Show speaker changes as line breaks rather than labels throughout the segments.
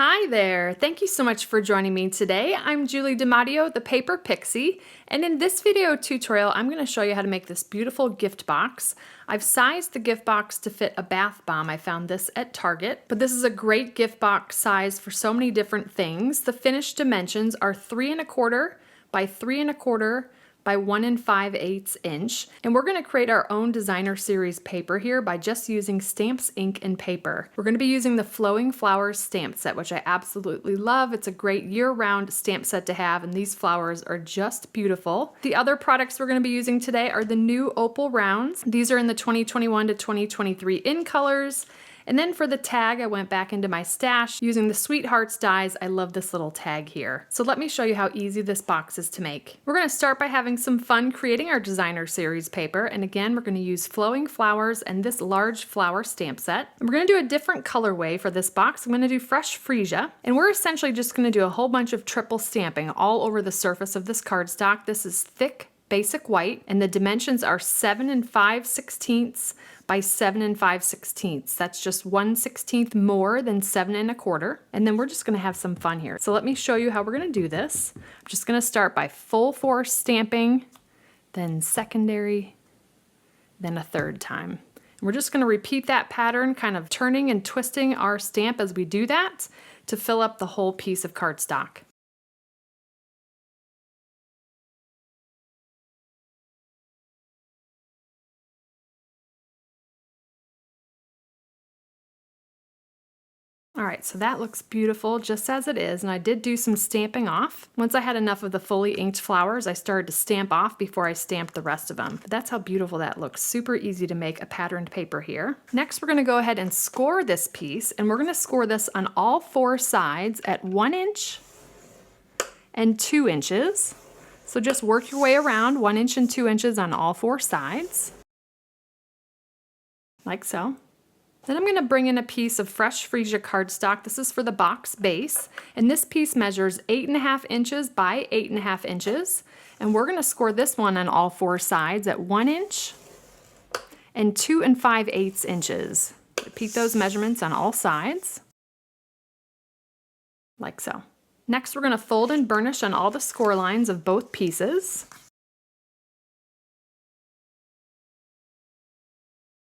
Hi there! Thank you so much for joining me today. I'm Julie DiMatteo, the Paper Pixie, and in this video tutorial I'm going to show you how to make this beautiful gift box. I've sized the gift box to fit a bath bomb. I found this at Target, but this is a great gift box size for so many different things. The finished dimensions are 3 1/4 by 3 1/4 by 1 5/8 inch. And we're going to create our own designer series paper here by just using stamps, ink, and paper. We're going to be using the Flowing Flowers stamp set, which I absolutely love. It's a great year-round stamp set to have, and these flowers are just beautiful. The other products we're going to be using today are the new Opal Rounds. These are in the 2021 to 2023 in colors. And then for the tag, I went back into my stash using the Sweethearts dies. I love this little tag here. So let me show you how easy this box is to make. We're going to start by having some fun creating our designer series paper. And again, we're going to use Flowing Flowers and this large flower stamp set. And we're going to do a different colorway for this box. I'm going to do Fresh Freesia. And we're essentially just going to do a whole bunch of triple stamping all over the surface of this cardstock. This is thick, basic white, and the dimensions are 7 5/16 by 7 5/16. That's just 1/16 more than 7 1/4. And then we're just going to have some fun here. So let me show you how we're going to do this. I'm just going to start by full force stamping, then secondary, then a third time. And we're just going to repeat that pattern, kind of turning and twisting our stamp as we do that to fill up the whole piece of cardstock. All right, so that looks beautiful just as it is, and I did do some stamping off. Once I had enough of the fully inked flowers, I started to stamp off before I stamped the rest of them. But that's how beautiful that looks. Super easy to make a patterned paper here. Next, we're going to go ahead and score this piece, and we're going to score this on all 4 sides at 1 inch and 2 inches. So just work your way around 1 inch and 2 inches on all 4 sides, like so. Then I'm going to bring in a piece of Fresh Freesia cardstock. This is for the box base, and this piece measures 8 1/2 inches by 8 1/2 inches. And we're going to score this one on all 4 sides at 1 inch and 2 5/8 inches. Repeat those measurements on all sides, like so. Next, we're going to fold and burnish on all the score lines of both pieces.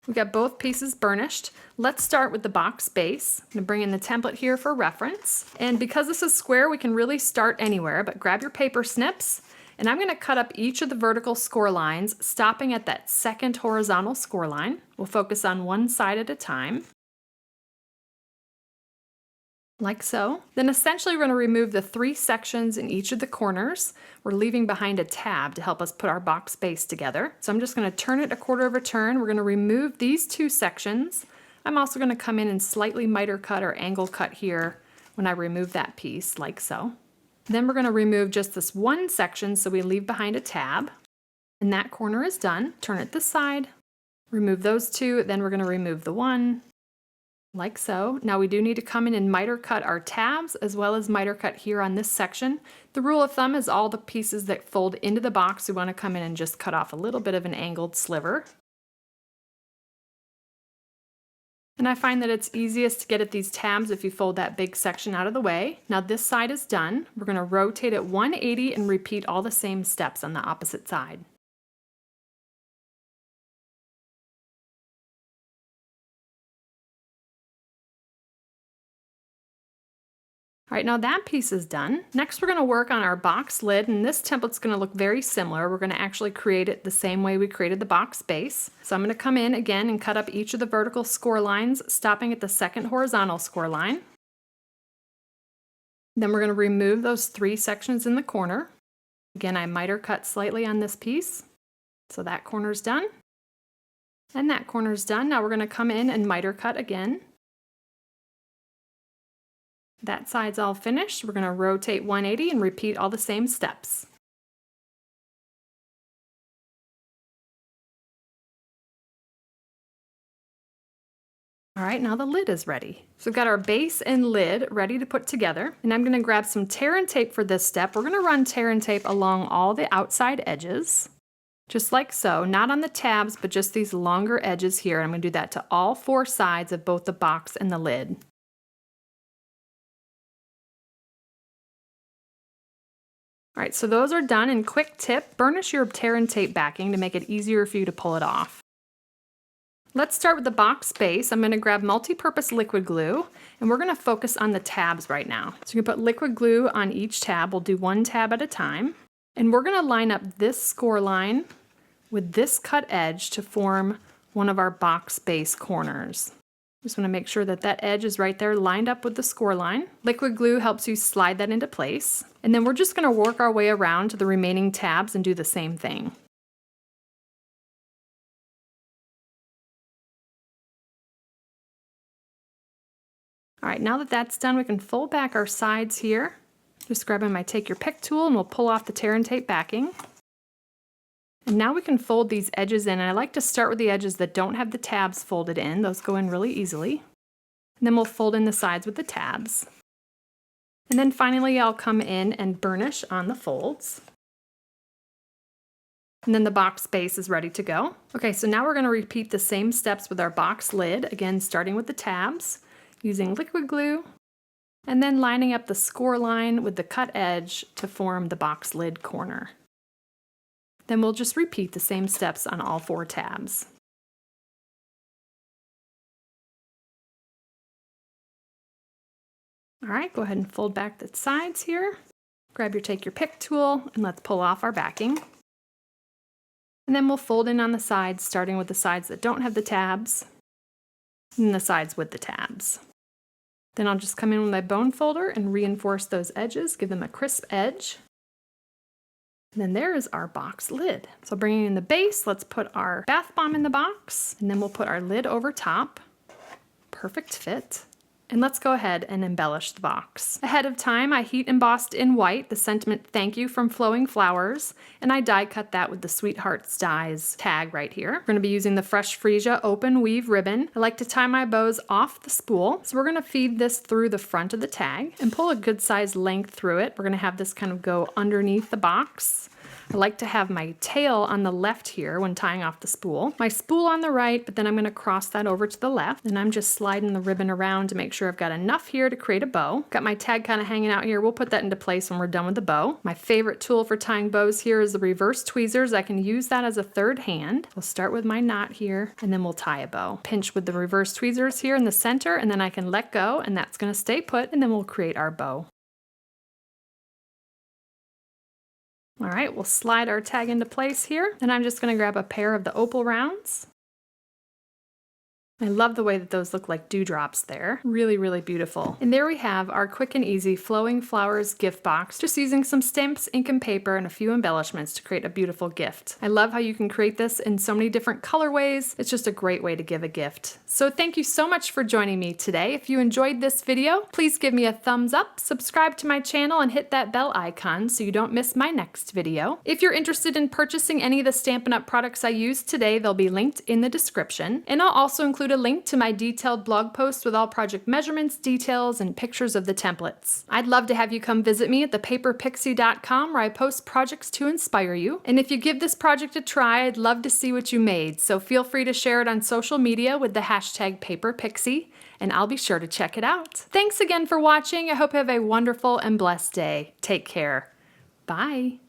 We got both pieces burnished. Let's start with the box base. I'm going to bring in the template here for reference. And because this is square, we can really start anywhere, but grab your paper snips. And I'm going to cut up each of the vertical score lines, stopping at that second horizontal score line. We'll focus on one side at a time, like so. Then essentially we're going to remove the 3 sections in each of the corners. We're leaving behind a tab to help us put our box base together. So I'm just going to turn it 1/4 of a turn. We're going to remove these 2 sections. I'm also going to come in and slightly miter cut or angle cut here when I remove that piece, like so. Then we're going to remove just this 1 section, so we leave behind a tab. And that corner is done. Turn it this side, remove those 2, then we're going to remove the 1. Like so. Now we do need to come in and miter cut our tabs as well as miter cut here on this section. The rule of thumb is all the pieces that fold into the box, we want to come in and just cut off a little bit of an angled sliver. And I find that it's easiest to get at these tabs if you fold that big section out of the way. Now this side is done. We're going to rotate it 180 and repeat all the same steps on the opposite side. All right, now that piece is done. Next, we're going to work on our box lid, and this template's going to look very similar. We're going to actually create it the same way we created the box base. So I'm going to come in again and cut up each of the vertical score lines, stopping at the second horizontal score line. Then we're going to remove those 3 sections in the corner. Again, I miter cut slightly on this piece. So that corner's done. And that corner's done. Now we're going to come in and miter cut again. That side's all finished. We're going to rotate 180 and repeat all the same steps. All right, now the lid is ready. So we've got our base and lid ready to put together. And I'm going to grab some tear and tape for this step. We're going to run tear and tape along all the outside edges, just like so. Not on the tabs, but just these longer edges here. I'm going to do that to all 4 sides of both the box and the lid. All right, so those are done, and quick tip, burnish your tear and tape backing to make it easier for you to pull it off. Let's start with the box base. I'm gonna grab multi-purpose liquid glue, and we're gonna focus on the tabs right now. So you can put liquid glue on each tab. We'll do one tab at a time. And we're gonna line up this score line with this cut edge to form one of our box base corners. Just wanna make sure that that edge is right there lined up with the score line. Liquid glue helps you slide that into place. And then we're just gonna work our way around to the remaining tabs and do the same thing. All right, now that that's done, we can fold back our sides here. Just grabbing my take your pick tool and we'll pull off the tear and tape backing. And now we can fold these edges in, and I like to start with the edges that don't have the tabs folded in. Those go in really easily. And then we'll fold in the sides with the tabs. And then finally I'll come in and burnish on the folds. And then the box base is ready to go. Okay, so now we're going to repeat the same steps with our box lid, again starting with the tabs, using liquid glue, and then lining up the score line with the cut edge to form the box lid corner. Then we'll just repeat the same steps on all 4 tabs. All right, go ahead and fold back the sides here. Grab your take your pick tool and let's pull off our backing. And then we'll fold in on the sides, starting with the sides that don't have the tabs, and the sides with the tabs. Then I'll just come in with my bone folder and reinforce those edges, give them a crisp edge. And then there is our box lid. So bringing in the base, let's put our bath bomb in the box, and then we'll put our lid over top. Perfect fit. And let's go ahead and embellish the box. Ahead of time, I heat embossed in white the sentiment "Thank you" from Flowing Flowers, and I die cut that with the Sweethearts Dies tag right here. We're gonna be using the Fresh Freesia open weave ribbon. I like to tie my bows off the spool, so we're gonna feed this through the front of the tag and pull a good size length through it. We're gonna have this kind of go underneath the box. I like to have my tail on the left here when tying off the spool. My spool on the right, but then I'm gonna cross that over to the left, and I'm just sliding the ribbon around to make sure I've got enough here to create a bow. Got my tag kind of hanging out here. We'll put that into place when we're done with the bow. My favorite tool for tying bows here is the reverse tweezers. I can use that as a third hand. We'll start with my knot here, and then we'll tie a bow. Pinch with the reverse tweezers here in the center, and then I can let go, and that's gonna stay put, and then we'll create our bow. All right, we'll slide our tag into place here. Then I'm just gonna grab a pair of the opal rounds. I love the way that those look like dewdrops there. Really, really beautiful. And there we have our quick and easy Flowing Flowers gift box, just using some stamps, ink, and paper, and a few embellishments to create a beautiful gift. I love how you can create this in so many different colorways. It's just a great way to give a gift. So thank you so much for joining me today. If you enjoyed this video, please give me a thumbs up, subscribe to my channel, and hit that bell icon so you don't miss my next video. If you're interested in purchasing any of the Stampin' Up! Products I used today, they'll be linked in the description. And I'll also include a link to my detailed blog post with all project measurements, details, and pictures of the templates. I'd love to have you come visit me at thepaperpixie.com, where I post projects to inspire you. And if you give this project a try, I'd love to see what you made, so feel free to share it on social media with the hashtag #PaperPixie, and I'll be sure to check it out. Thanks again for watching. I hope you have a wonderful and blessed day. Take care. Bye.